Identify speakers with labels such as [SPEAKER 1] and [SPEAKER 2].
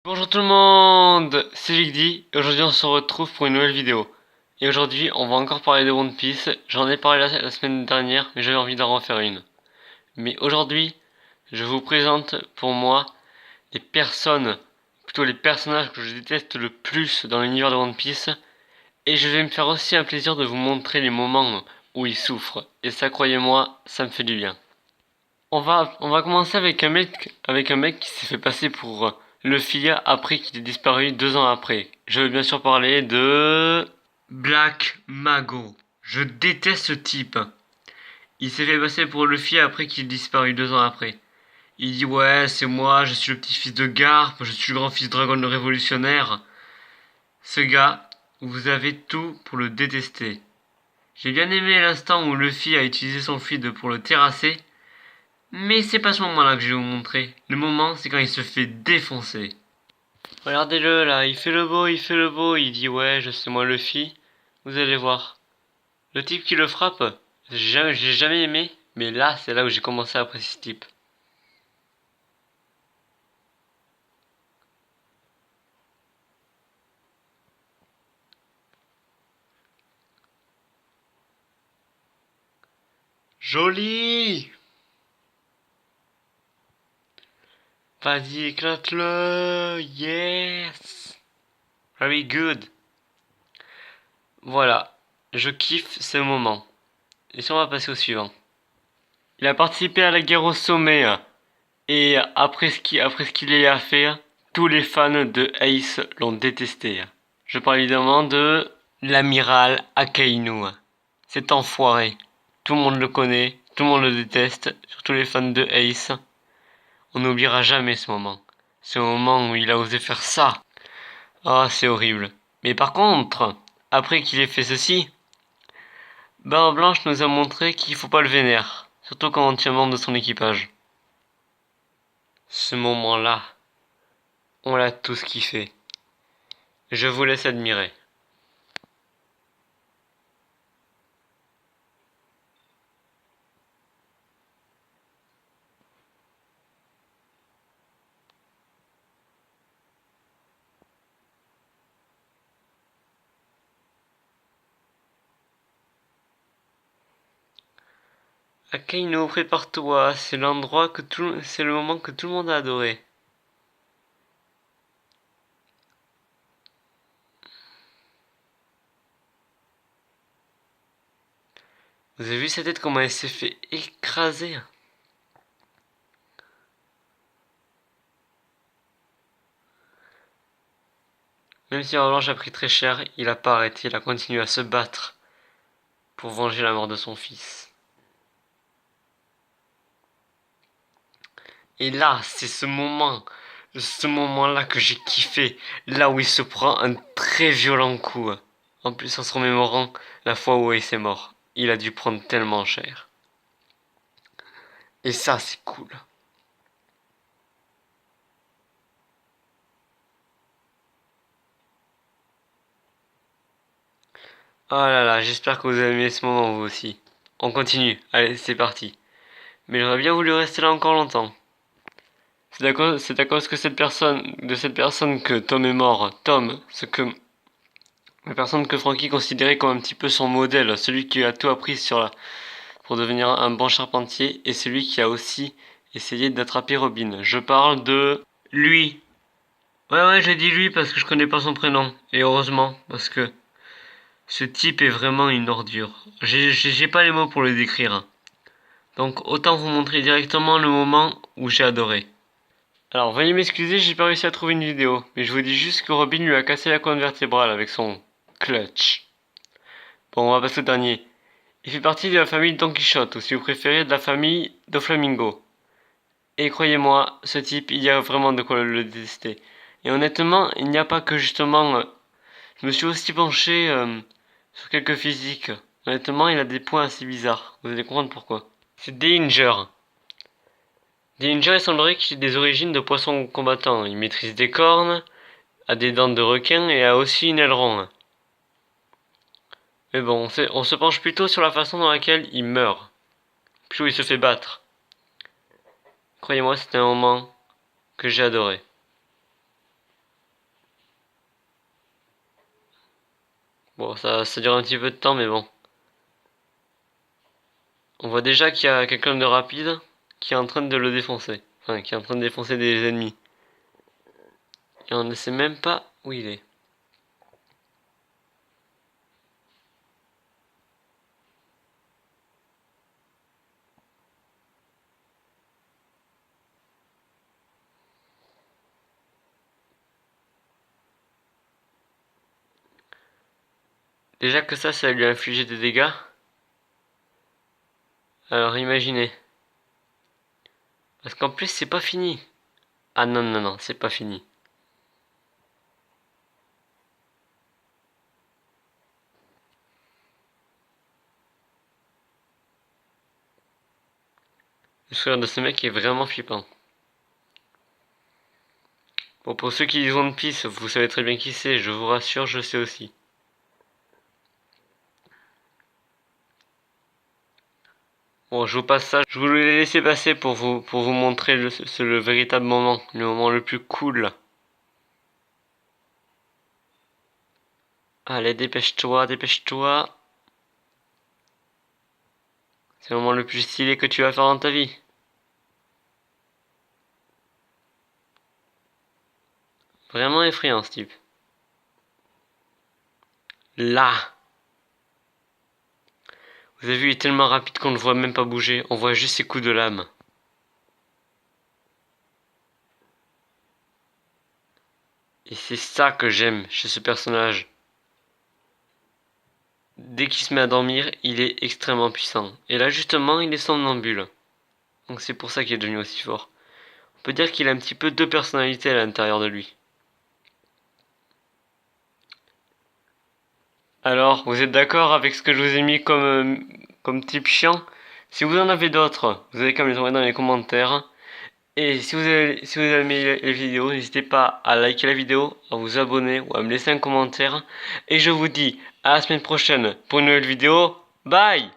[SPEAKER 1] Bonjour tout le monde, c'est Vigdy et aujourd'hui on se retrouve pour une nouvelle vidéo. Et aujourd'hui on va encore parler de One Piece, j'en ai parlé la semaine dernière mais j'avais envie d'en refaire une. Mais aujourd'hui je vous présente pour moi les personnes, plutôt les personnages que je déteste le plus dans l'univers de One Piece. Et je vais me faire aussi un plaisir de vous montrer les moments où ils souffrent. Et ça, croyez-moi, ça me fait du bien. On va commencer avec un mec qui s'est fait passer pour Luffy après qu'il ait disparu 2 ans après. Je veux bien sûr parler de Black Mago. Je déteste ce type. Il s'est fait passer pour Luffy après qu'il ait disparu 2 ans après. Il dit ouais, c'est moi, je suis le petit-fils de Garp, je suis le grand-fils Dragon le révolutionnaire. Ce gars, vous avez tout pour le détester. J'ai bien aimé l'instant où Luffy a utilisé son fluide pour le terrasser. Mais c'est pas ce moment-là que je vais vous montrer. Le moment, c'est quand il se fait défoncer. Regardez-le là, il fait le beau, il dit ouais, je sais moi Luffy. Vous allez voir. Le type qui le frappe, j'ai jamais aimé, mais là, c'est là où j'ai commencé à apprécier ce type. Joli! Vas-y, éclate-le! Yes! Very good! Voilà, je kiffe ce moment. Et si on va passer au suivant. Il a participé à la guerre au sommet. Et après ce qu'il y a fait, tous les fans de Ace l'ont détesté. Je parle évidemment de l'amiral Akainu. Cet enfoiré. Tout le monde le connaît, tout le monde le déteste, surtout les fans de Ace. On n'oubliera jamais ce moment. Ce moment où il a osé faire ça. Ah, c'est horrible. Mais par contre, après qu'il ait fait ceci, Barre Blanche nous a montré qu'il faut pas le vénérer, surtout quand on tient membre de son équipage. Ce moment-là, on l'a tous kiffé. Je vous laisse admirer. Akainu, prépare-toi, c'est c'est le moment que tout le monde a adoré. Vous avez vu sa tête comment elle s'est fait écraser? Même si Blanche a pris très cher, il a pas arrêté, il a continué à se battre pour venger la mort de son fils. Et là, c'est ce moment-là que j'ai kiffé, là où il se prend un très violent coup. En plus, en se remémorant la fois où il s'est mort, il a dû prendre tellement cher. Et ça, c'est cool. Oh là là, j'espère que vous avez aimé ce moment vous aussi. On continue, allez, c'est parti. Mais j'aurais bien voulu rester là encore longtemps. C'est à cause que de cette personne que Tom est mort. Tom, la personne que Frankie considérait comme un petit peu son modèle, celui qui a tout appris pour devenir un bon charpentier, et celui qui a aussi essayé d'attraper Robin. Je parle de lui. Ouais, j'ai dit lui parce que je connais pas son prénom. Et heureusement, parce que ce type est vraiment une ordure. J'ai pas les mots pour le décrire. Donc autant vous montrer directement le moment où j'ai adoré. Alors veuillez m'excuser, j'ai pas réussi à trouver une vidéo, mais je vous dis juste que Robin lui a cassé la colonne vertébrale avec son clutch. Bon, on va passer au dernier. Il fait partie de la famille Don Quichotte, ou si vous préférez, de la famille Doflamingo. Et croyez-moi, ce type, il y a vraiment de quoi le détester. Et honnêtement, il n'y a pas que justement... je me suis aussi penché sur quelques physiques. Honnêtement, il a des points assez bizarres. Vous allez comprendre pourquoi. C'est Danger. Danger, il semblerait qu'il ait des origines de poisson combattant. Il maîtrise des cornes, a des dents de requin et a aussi une aileron. Mais bon, on se penche plutôt sur la façon dans laquelle il meurt. Plutôt il se fait battre. Croyez-moi, c'était un moment que j'ai adoré. Bon, ça dure un petit peu de temps, mais bon. On voit déjà qu'il y a quelqu'un de rapide qui est en train de le défoncer. Enfin, qui est en train de défoncer des ennemis. Et on ne sait même pas où il est. Déjà que ça lui a infligé des dégâts. Alors imaginez. Parce qu'en plus c'est pas fini. Ah non, non, non, c'est pas fini. Le sourire de ce mec est vraiment flippant. Bon, pour ceux qui lisent One Piece, vous savez très bien qui c'est, je vous rassure, je sais aussi. Bon, je vous passe ça, je vous l'ai laissé passer pour vous montrer le véritable moment, le moment le plus cool. Allez, dépêche-toi, dépêche-toi. C'est le moment le plus stylé que tu vas faire dans ta vie. Vraiment effrayant ce type. Là! Vous avez vu, il est tellement rapide qu'on ne le voit même pas bouger, on voit juste ses coups de lame. Et c'est ça que j'aime chez ce personnage. Dès qu'il se met à dormir, il est extrêmement puissant. Et là justement, il est somnambule. Donc c'est pour ça qu'il est devenu aussi fort. On peut dire qu'il a un petit peu deux personnalités à l'intérieur de lui. Alors, vous êtes d'accord avec ce que je vous ai mis comme type chiant? Si vous en avez d'autres, vous avez qu'à me les envoyer dans les commentaires. Et si vous avez aimé les vidéos, n'hésitez pas à liker la vidéo, à vous abonner ou à me laisser un commentaire. Et je vous dis à la semaine prochaine pour une nouvelle vidéo. Bye!